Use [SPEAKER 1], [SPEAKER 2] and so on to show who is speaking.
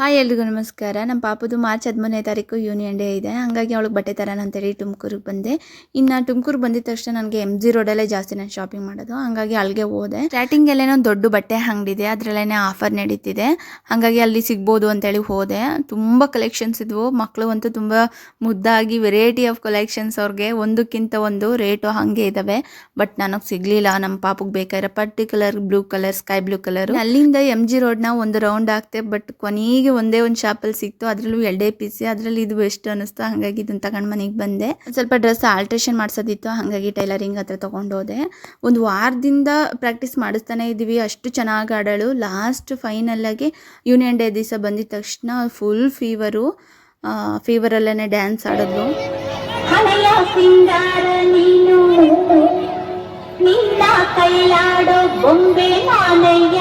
[SPEAKER 1] Hi ಎಲ್ರಿಗೂ ನಮಸ್ಕಾರ. ನಮ್ಮ ಪಾಪುದು ಮಾರ್ಚ್ 13ನೇ ತಾರೀಕು ಯೂನಿಯನ್ ಡೇ ಇದೆ. ಹಾಗಾಗಿ ಅವಳಿಗೆ ಬಟ್ಟೆ ತರೋಣ ಅಂತೇಳಿ ತುಮಕೂರಿಗೆ ಬಂದೆ. ಇನ್ನು ತುಮಕೂರು ಬಂದಿದ ತಕ್ಷಣ ನನಗೆ MG ರೋಡಲ್ಲೇ ಜಾಸ್ತಿ ನಾನು ಶಾಪಿಂಗ್ ಮಾಡೋದು. ಹಾಗಾಗಿ ಅಲ್ಲಿಗೆ ಹೋದೆ. ಸ್ಟಾರ್ಟಿಂಗಲ್ಲೇ ಒಂದು ದೊಡ್ಡ ಬಟ್ಟೆ ಅಂಗಡಿ ಇದೆ, ಅದರಲ್ಲೇ ಆಫರ್ ನಡೀತಿದೆ. ಹಾಗಾಗಿ ಅಲ್ಲಿ ಸಿಗ್ಬೋದು ಅಂತೇಳಿ ಹೋದೆ. ತುಂಬ ಕಲೆಕ್ಷನ್ಸ್ ಇದ್ವು. ಮಕ್ಕಳು ಅಂತೂ ತುಂಬ ಮುದ್ದಾಗಿ ವೆರೈಟಿ ಆಫ್ ಕಲೆಕ್ಷನ್ಸ್. ಅವ್ರಿಗೆ ಒಂದಕ್ಕಿಂತ ಒಂದು ರೇಟು ಹಾಗೆ ಇದ್ದಾವೆ. ಬಟ್ ನನಗೆ ಸಿಗಲಿಲ್ಲ. ನಮ್ಮ ಪಾಪುಗೆ ಬೇಕಾಗಿರೋ particular blue colour, sky blue colour. ಅಲ್ಲಿಂದ MG ರೋಡ್ನ ಒಂದು ರೌಂಡ್ ಆಗ್ತೆ. ಬಟ್ ಕೊನೆಗೆ ಒಂದೇ ಒಂದು ಶಾಪಲ್ಲಿ ಸಿಕ್ತು. ಅದರಲ್ಲೂ 2 ಪೀಸ್. ಅದರಲ್ಲಿ ಇದು ಬೆಸ್ಟ್ ಅನ್ನಿಸ್ತು. ಹಾಗಾಗಿ ಇದನ್ನ ತಗೊಂಡು ಮನೆಗೆ ಬಂದೆ. ಸ್ವಲ್ಪ ಡ್ರೆಸ್ ಆಲ್ಟ್ರೇಷನ್ ಮಾಡಿಸೋದಿತ್ತು, ಹಾಗಾಗಿ ಟೈಲರಿಂಗ್ ಹತ್ರ ತೊಗೊಂಡು ಹೋದೆ. ಒಂದು ವಾರದಿಂದ ಪ್ರಾಕ್ಟೀಸ್ ಮಾಡಿಸ್ತಾನೆ ಇದ್ದೀವಿ. ಅಷ್ಟು ಚೆನ್ನಾಗಿ ಆಡಳು. ಲಾಸ್ಟ್ ಫೈನಲ್ಲಾಗಿ ಯೂನಿಯನ್ ಡೇ ದಿವಸ ಬಂದಿದ ತಕ್ಷಣ ಫುಲ್ ಫೀವರಲ್ಲೇ ಡ್ಯಾನ್ಸ್ ಆಡಿದ್ಲು.
[SPEAKER 2] ನಿನ್ನ ಕೈಲಾಡೋ ಬೊಂಬೆ ನಾನಯ್ಯ